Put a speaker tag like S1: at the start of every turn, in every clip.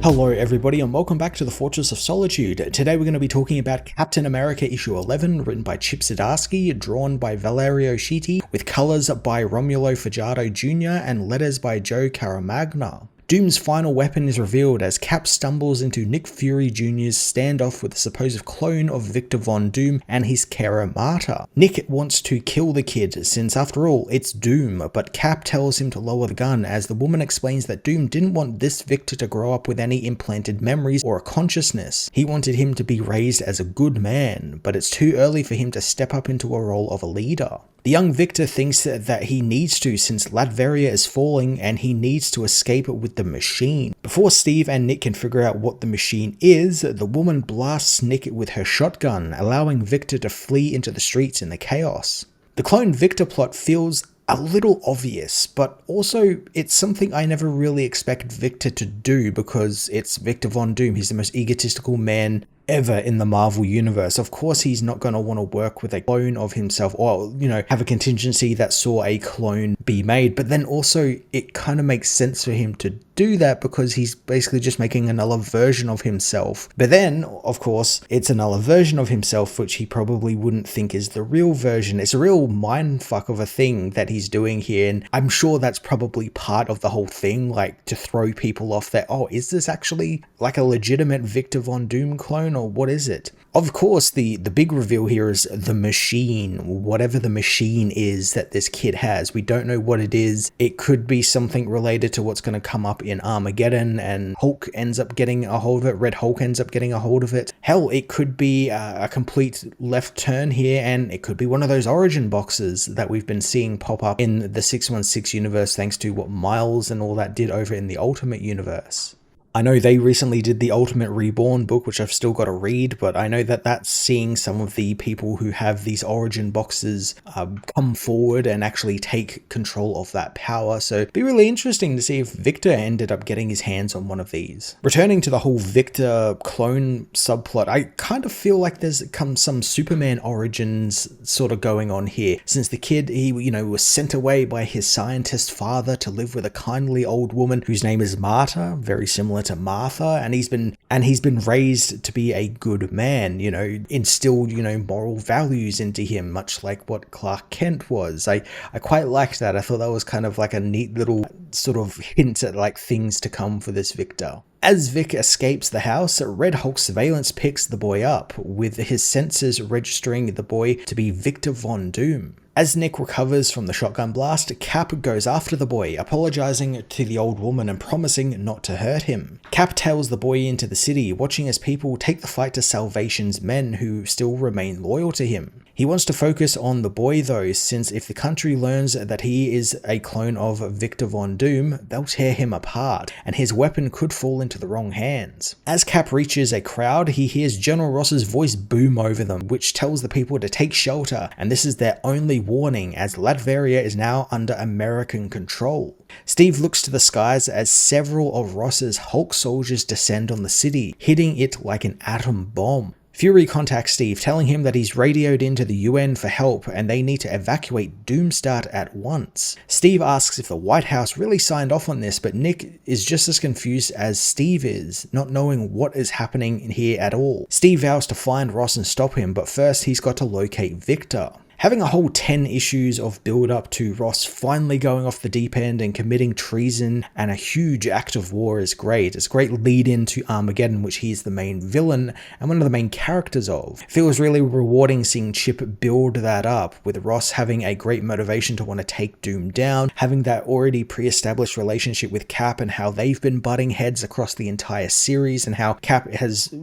S1: Hello everybody and welcome back to the Fortress of Solitude. Today we're going to be talking about Captain America issue 11, written by Chip Zdarsky, drawn by Valerio Schiti, with colours by Romulo Fajardo Jr. and letters by Joe Caramagna. Doom's final weapon is revealed as Cap stumbles into Nick Fury Jr.'s standoff with the supposed clone of Victor Von Doom and his carer Marta. Nick wants to kill the kid since after all it's Doom, but Cap tells him to lower the gun as the woman explains that Doom didn't want this Victor to grow up with any implanted memories or a consciousness. He wanted him to be raised as a good man, but it's too early for him to step up into a role of a leader. The young Victor thinks that he needs to since Latveria is falling and he needs to escape with the machine. Before Steve and Nick can figure out what the machine is, the woman blasts Nick with her shotgun, allowing Victor to flee into the streets in the chaos. The clone Victor plot feels a little obvious, but also it's something I never really expected Victor to do because it's Victor Von Doom. He's the most egotistical man ever in the Marvel universe. Of course he's not going to want to work with a clone of himself or, have a contingency that saw a clone be made, but then also it kind of makes sense for him to do that because he's basically just making another version of himself. But then, of course, it's another version of himself which he probably wouldn't think is the real version. It's a real mindfuck of a thing that he's doing here, and I'm sure that's probably part of the whole thing, like to throw people off that, oh, is this actually like a legitimate Victor Von Doom clone or what is it? Of course, the big reveal here is the machine, whatever the machine is that this kid has. We don't know what it is. It could be something related to what's going to come up in Armageddon and Hulk ends up getting a hold of it, Red Hulk ends up getting a hold of it. Hell, it could be a complete left turn here and it could be one of those origin boxes that we've been seeing pop up in the 616 universe thanks to what Miles and all that did over in the Ultimate universe. I know they recently did the Ultimate Reborn book, which I've still got to read, but I know that that's seeing some of the people who have these origin boxes come forward and actually take control of that power. So it'd be really interesting to see if Victor ended up getting his hands on one of these. Returning to the whole Victor clone subplot, I kind of feel like there's some Superman origins sort of going on here. Since the kid, he was sent away by his scientist father to live with a kindly old woman whose name is Marta, very similar to Martha, and he's been raised to be a good man, instill moral values into him, much like what Clark Kent was. I quite liked that. I thought that was kind of like a neat little sort of hint at like things to come for this Victor. As Vic escapes the house, Red Hulk surveillance picks the boy up, with his sensors registering the boy to be Victor Von Doom. As Nick recovers from the shotgun blast, Cap goes after the boy, apologizing to the old woman and promising not to hurt him. Cap tails the boy into the city, watching as people take the fight to Salvation's men who still remain loyal to him. He wants to focus on the boy though, since if the country learns that he is a clone of Victor Von Doom, they'll tear him apart, and his weapon could fall into the wrong hands. As Cap reaches a crowd, he hears General Ross's voice boom over them, which tells the people to take shelter, and this is their only warning as Latveria is now under American control. Steve looks to the skies as several of Ross's Hulk soldiers descend on the city, hitting it like an atom bomb. Fury contacts Steve, telling him that he's radioed into the UN for help and they need to evacuate Doomstadt at once. Steve asks if the White House really signed off on this, but Nick is just as confused as Steve is, not knowing what is happening here at all. Steve vows to find Ross and stop him, but first he's got to locate Victor. Having a whole 10 issues of build up to Ross finally going off the deep end and committing treason and a huge act of war is great. It's a great lead into Armageddon, which he's the main villain and one of the main characters of. It feels really rewarding seeing Chip build that up, with Ross having a great motivation to want to take Doom down, having that already pre-established relationship with Cap and how they've been butting heads across the entire series, and how Cap has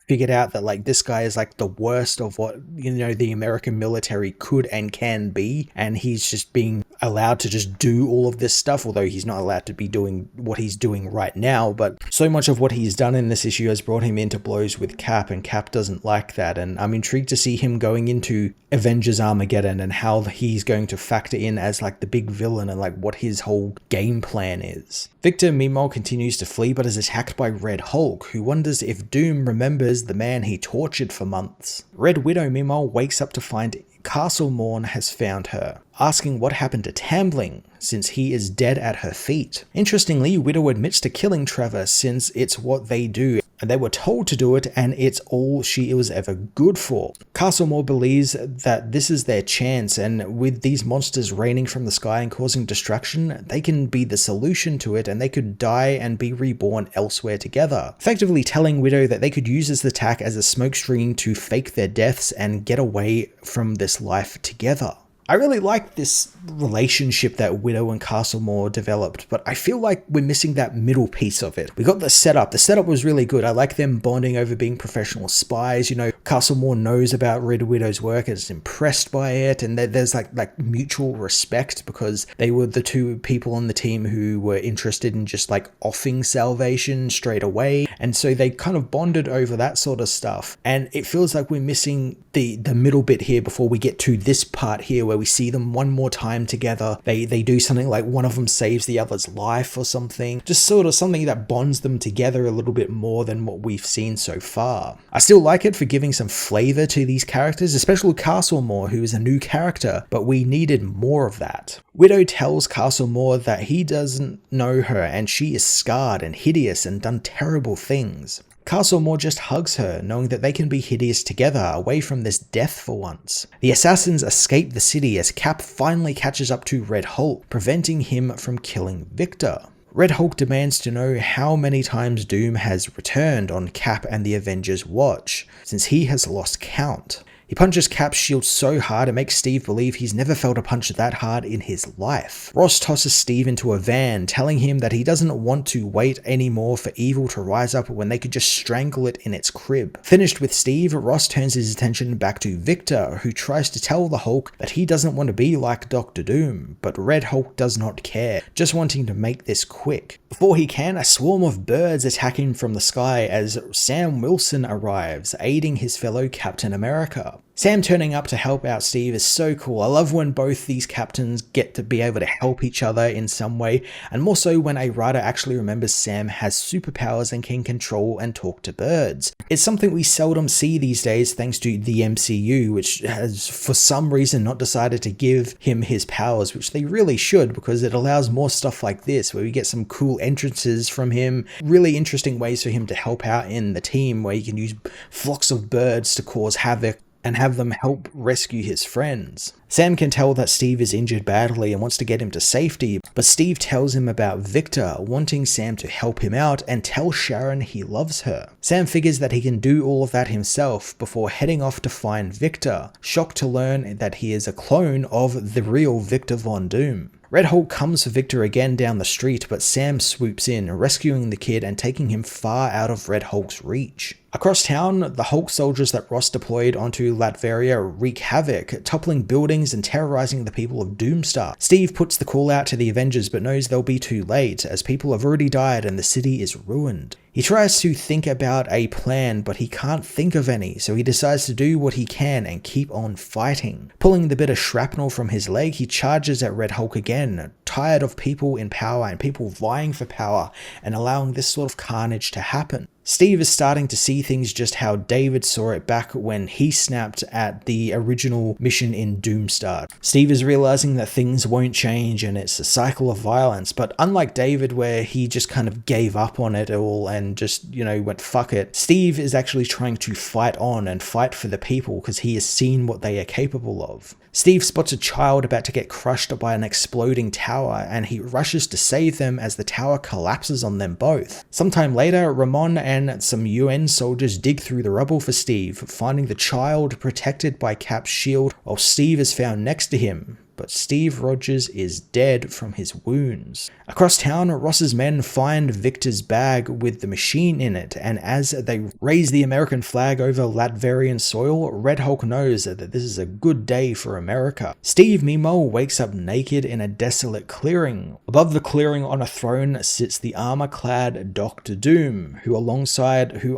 S1: figured out that like this guy is like the worst of what the American military could and can be, and he's just being allowed to just do all of this stuff, although he's not allowed to be doing what he's doing right now. But so much of what he's done in this issue has brought him into blows with Cap, and Cap doesn't like that, and I'm intrigued to see him going into Avengers Armageddon and how he's going to factor in as like the big villain and like what his whole game plan is. Victor meanwhile continues to flee but is attacked by Red Hulk, who wonders if Doom remembers the man he tortured for months. Red Widow meanwhile wakes up to find Castlemore has found her, asking what happened to Tambling, since he is dead at her feet. Interestingly, Widow admits to killing Trevor since it's what they do, and they were told to do it, and it's all she was ever good for. Castlemore believes that this is their chance, and with these monsters raining from the sky and causing destruction, they can be the solution to it, and they could die and be reborn elsewhere together. Effectively telling Widow that they could use this attack as a smokescreen to fake their deaths and get away from this life together. I really like this relationship that Widow and Castlemore developed, but I feel like we're missing that middle piece of it. We got the setup. The setup was really good. I like them bonding over being professional spies. You know, Castlemore knows about Widow's work and is impressed by it, and there's like mutual respect because they were the two people on the team who were interested in just like offing salvation straight away, and so they kind of bonded over that sort of stuff. And it feels like we're missing the middle bit here before we get to this part here where we see them one more time together. They do something like one of them saves the other's life or something. Just sort of something that bonds them together a little bit more than what we've seen so far. I still like it for giving some flavor to these characters, especially Castlemore, who is a new character, but we needed more of that. Widow tells Castlemore that he doesn't know her and she is scarred and hideous and done terrible things. Castlemore just hugs her, knowing that they can be hideous together, away from this death for once. The assassins escape the city as Cap finally catches up to Red Hulk, preventing him from killing Victor. Red Hulk demands to know how many times Doom has returned on Cap and the Avengers watch, since he has lost count. He punches Cap's shield so hard it makes Steve believe he's never felt a punch that hard in his life. Ross tosses Steve into a van, telling him that he doesn't want to wait anymore for evil to rise up when they could just strangle it in its crib. Finished with Steve, Ross turns his attention back to Victor, who tries to tell the Hulk that he doesn't want to be like Dr. Doom, but Red Hulk does not care, just wanting to make this quick. Before he can, a swarm of birds attack him from the sky as Sam Wilson arrives, aiding his fellow Captain America. Sam turning up to help out Steve is so cool. I love when both these captains get to be able to help each other in some way, and more so when a writer actually remembers Sam has superpowers and can control and talk to birds. It's something we seldom see these days thanks to the MCU, which has for some reason not decided to give him his powers, which they really should, because it allows more stuff like this where we get some cool entrances from him, really interesting ways for him to help out in the team where you can use flocks of birds to cause havoc and have them help rescue his friends. Sam can tell that Steve is injured badly and wants to get him to safety, but Steve tells him about Victor, wanting Sam to help him out and tell Sharon he loves her. Sam figures that he can do all of that himself before heading off to find Victor, shocked to learn that he is a clone of the real Victor Von Doom. Red Hulk comes for Victor again down the street, but Sam swoops in, rescuing the kid and taking him far out of Red Hulk's reach. Across town, the Hulk soldiers that Ross deployed onto Latveria wreak havoc, toppling buildings and terrorizing the people of Doomstar. Steve puts the call out to the Avengers but knows they'll be too late, as people have already died and the city is ruined. He tries to think about a plan, but he can't think of any, so he decides to do what he can and keep on fighting. Pulling the bit of shrapnel from his leg, he charges at Red Hulk again, tired of people in power and people vying for power and allowing this sort of carnage to happen. Steve is starting to see things just how David saw it back when he snapped at the original mission in Doomstar. Steve is realizing that things won't change and it's a cycle of violence, but unlike David where he just kind of gave up on it all and just, went fuck it, Steve is actually trying to fight on and fight for the people because he has seen what they are capable of. Steve spots a child about to get crushed by an exploding tower and he rushes to save them as the tower collapses on them both. Sometime later, Ramon and some UN soldiers dig through the rubble for Steve, finding the child protected by Cap's shield while Steve is found next to him. But Steve Rogers is dead from his wounds. Across town, Ross's men find Victor's bag with the machine in it, and as they raise the American flag over Latverian soil, Red Hulk knows that this is a good day for America. Steve, meanwhile, wakes up naked in a desolate clearing. Above the clearing on a throne sits the armor-clad Dr. Doom, who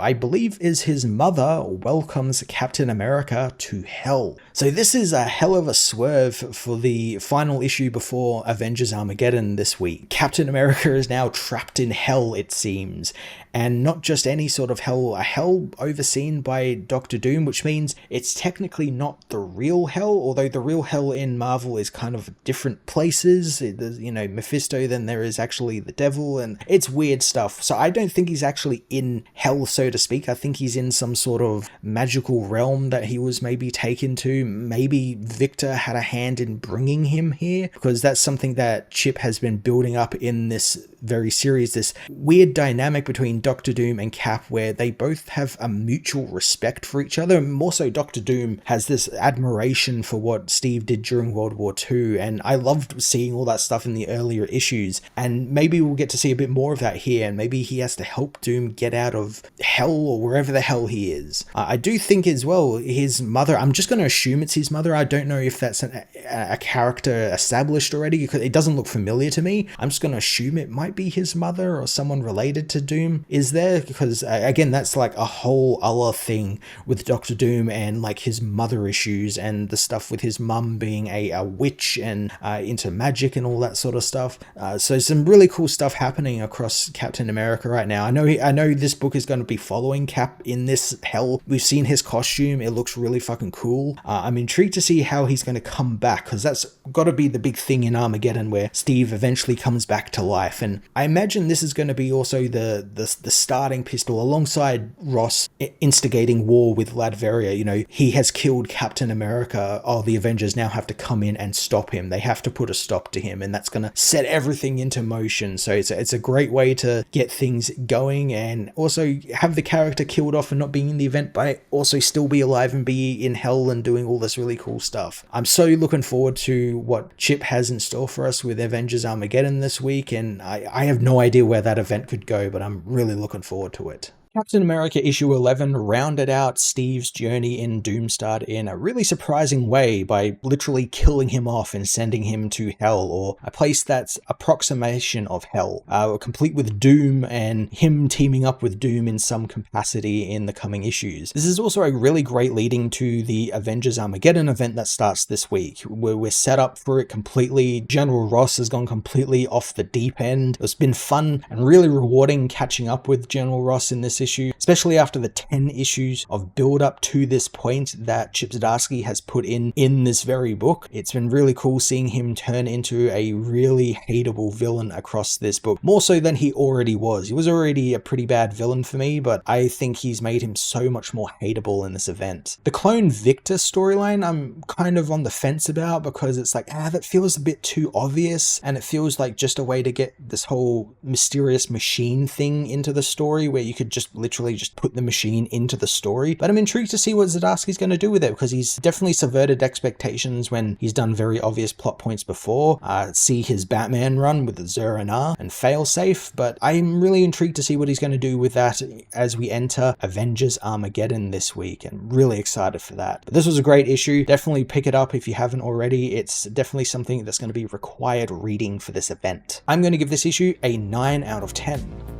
S1: I believe is his mother, welcomes Captain America to hell. So this is a hell of a swerve for the the final issue before Avengers Armageddon this week. Captain America is now trapped in hell, it seems. And not just any sort of hell, a hell overseen by Doctor Doom, which means it's technically not the real hell, although the real hell in Marvel is kind of different places. There's, you know, Mephisto, then there is actually the devil, and it's weird stuff. So I don't think he's actually in hell, so to speak. I think he's in some sort of magical realm that he was maybe taken to. Maybe Victor had a hand in bringing him here, because that's something that Chip has been building up in this very series, this weird dynamic between Doctor Doom and Cap, where they both have a mutual respect for each other. More so, Doctor Doom has this admiration for what Steve did during World War II, and I loved seeing all that stuff in the earlier issues, and maybe we'll get to see a bit more of that here, and maybe he has to help Doom get out of hell or wherever the hell he is. I do think as well, his mother, I'm just going to assume it's his mother. I don't know if that's a character established already, because it doesn't look familiar to me. I'm just going to assume it might be his mother or someone related to Doom is there, because again, that's like a whole other thing with Doctor Doom and like his mother issues and the stuff with his mum being a witch and into magic and all that sort of stuff. So some really cool stuff happening across Captain America right now. I know this book is going to be following Cap in this hell. We've seen his costume. It looks really fucking cool. I'm intrigued to see how he's going to come back, because that's got to be the big thing in Armageddon, where Steve eventually comes back to life. And I imagine this is going to be also the starting pistol alongside Ross instigating war with Latveria. You know, he has killed Captain America. Oh, the Avengers now have to come in and stop him. They have to put a stop to him, and that's going to set everything into motion. So it's a great way to get things going, and also have the character killed off and not being in the event, but also still be alive and be in hell and doing all this really cool stuff. I'm so looking forward to what Chip has in store for us with Avengers Armageddon this week, and I have no idea where that event could go, but I'm really looking forward to it. Captain America issue 11 rounded out Steve's journey in Doomstart in a really surprising way by literally killing him off and sending him to hell, or a place that's approximation of hell, complete with Doom and him teaming up with Doom in some capacity in the coming issues. This is also a really great leading to the Avengers Armageddon event that starts this week, where we're set up for it completely. General Ross has gone completely off the deep end. It's been fun and really rewarding catching up with General Ross in this issue, especially after the 10 issues of build up to this point that Chip Zdarsky has put in this very book. It's been really cool seeing him turn into a really hateable villain across this book, more so than he already was. He was already a pretty bad villain for me, but I think he's made him so much more hateable in this event. The Clone Victor storyline I'm kind of on the fence about, because it's like, that feels a bit too obvious, and it feels like just a way to get this whole mysterious machine thing into the story, where you could just literally just put the machine into the story. But I'm intrigued to see what Zdarsky's going to do with it, because he's definitely subverted expectations when he's done very obvious plot points before. See his Batman run with the Zur-En-Arrh and Failsafe, but I'm really intrigued to see what he's going to do with that as we enter Avengers Armageddon this week, and really excited for that. But this was a great issue. Definitely pick it up if you haven't already. It's definitely something that's going to be required reading for this event. I'm going to give this issue a 9 out of 10.